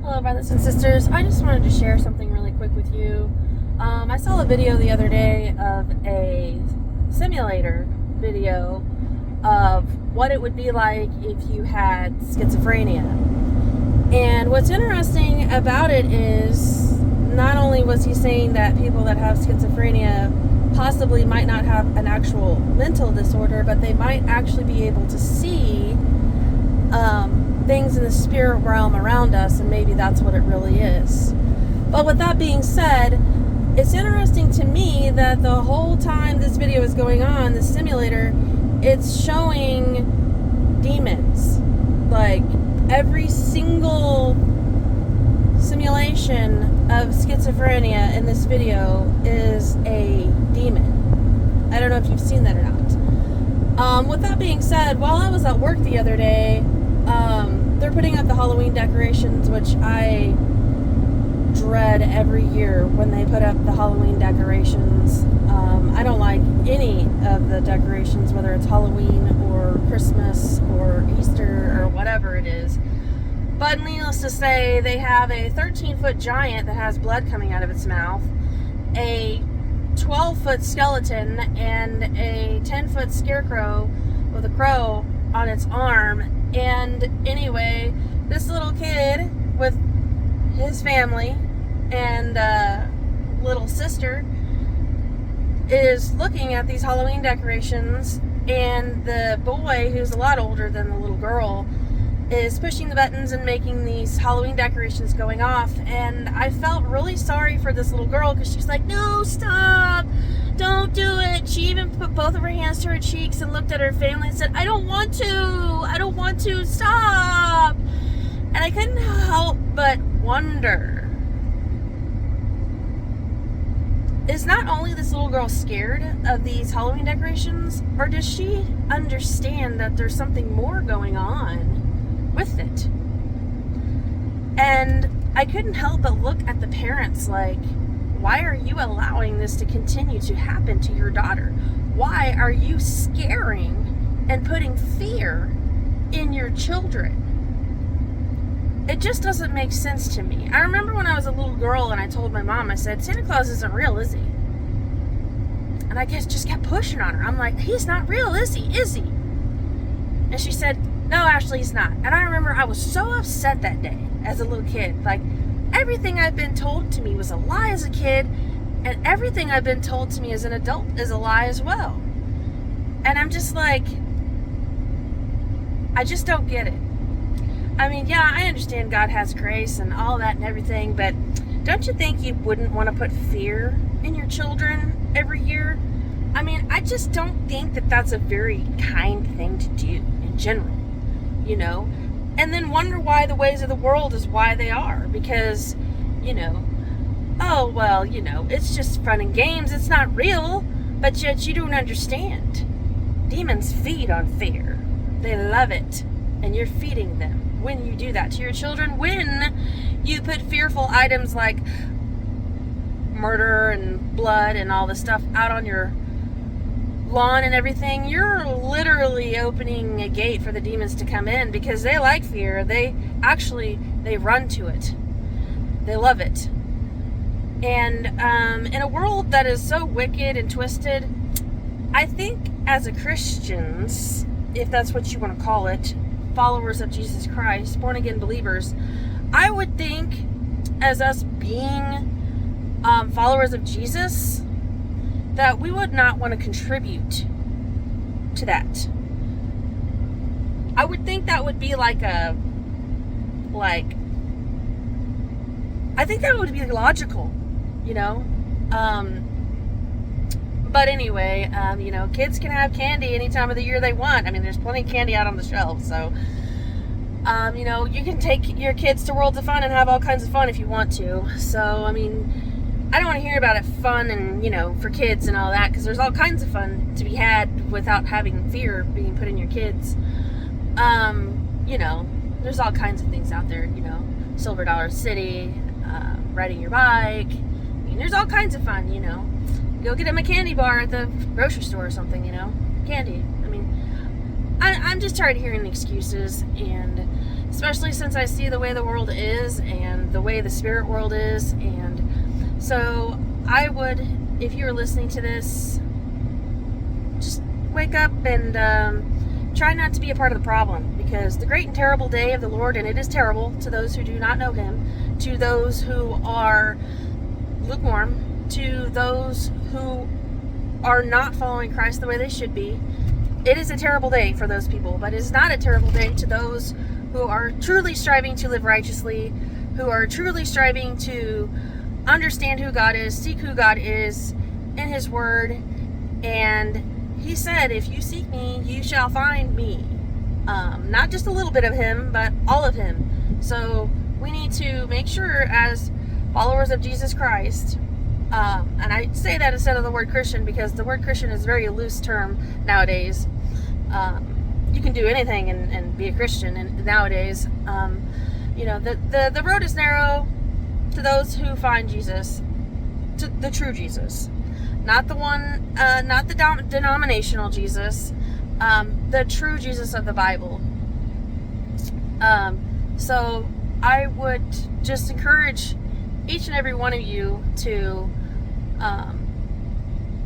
Hello, brothers and sisters. I just wanted to share something really quick with you. I saw a video the other day of a simulator video of what it would be like if you had schizophrenia. And what's interesting about it is not only was he saying that people that have schizophrenia possibly might not have an actual mental disorder, but they might actually be able to see things in the spirit realm around us, and maybe that's what it really is. But with that being said, it's interesting to me that the whole time this video is going on, the simulator, it's showing demons. Like, every single simulation of schizophrenia in this video is a demon. I don't know if you've seen that or not. With that being said, while I was at work the other day, they're putting up the Halloween decorations, which I dread every year when they put up the Halloween decorations. I don't like any of the decorations, whether it's Halloween or Christmas or Easter or whatever it is. But needless to say, they have a 13-foot giant that has blood coming out of its mouth, a 12-foot skeleton, and a 10-foot scarecrow with a crow on its arm. And anyway, this little kid with his family and little sister is looking at these Halloween decorations, and the boy, who's a lot older than the little girl, is pushing the buttons and making these Halloween decorations going off. And I felt really sorry for this little girl, because she's like, no, stop, don't do it. She even put both of her hands to her cheeks and looked at her family and said, I don't want to, stop. And I couldn't help but wonder, is not only this little girl scared of these Halloween decorations, or does she understand that there's something more going on with it? And I couldn't help but look at the parents like, why are you allowing this to continue to happen to your daughter? Why are you scaring and putting fear in your children? It just doesn't make sense to me. I remember when I was a little girl and I told my mom, I said, Santa Claus isn't real, is he? And I just kept pushing on her. I'm like, he's not real, is he? Is he? And she said, no, Ashley, he's not. And I remember I was so upset that day as a little kid. Like, everything I've been told to me was a lie as a kid, and everything I've been told to me as an adult is a lie as well. And I'm just like, I just don't get it. I mean, yeah, I understand God has grace and all that and everything, but don't you think you wouldn't want to put fear in your children every year? I mean, I just don't think that that's a very kind thing to do in general, you know? And then wonder why the ways of the world is why they are, because, you know, oh, well, you know, it's just fun and games, it's not real, but yet you don't understand. Demons feed on fear. They love it, and you're feeding them when you do that to your children, when you put fearful items like murder and blood and all this stuff out on your lawn and everything. You're literally opening a gate for the demons to come in, because they like fear. They run to it. They love it. And in a world that is so wicked and twisted, I think as Christians, if that's what you want to call it, followers of Jesus Christ, born again believers, I would think, as us being followers of Jesus, that we would not want to contribute to that. I would think that would be I think that would be logical, you know? But anyway, you know, kids can have candy any time of the year they want. I mean, there's plenty of candy out on the shelves, so, you know, you can take your kids to Worlds of Fun and have all kinds of fun if you want to. So, I mean, I don't want to hear about it fun and, you know, for kids and all that, because there's all kinds of fun to be had without having fear being put in your kids. You know, there's all kinds of things out there, you know, Silver Dollar City, riding your bike. I mean, there's all kinds of fun, you know. Go get him a candy bar at the grocery store or something, you know. Candy. I mean, I'm just tired of hearing excuses, and especially since I see the way the world is and the way the spirit world is. And so I would, if you are listening to this, just wake up and try not to be a part of the problem, because the great and terrible day of the Lord, and it is terrible to those who do not know him, to those who are lukewarm, to those who are not following Christ the way they should be. It is a terrible day for those people, but it is not a terrible day to those who are truly striving to live righteously, who are truly striving to understand who God is, seek who God is in his word. And he said, if you seek me, you shall find me. Not just a little bit of him, but all of him. So we need to make sure, as followers of Jesus Christ, and I say that instead of the word Christian, because the word Christian is a very loose term nowadays. You can do anything and be a Christian, and nowadays, the road is narrow to those who find Jesus, to the true Jesus, not the one, not the denominational Jesus, the true Jesus of the Bible. So I would just encourage each and every one of you to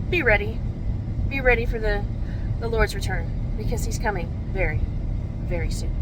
be ready for the Lord's return, because he's coming very, very soon.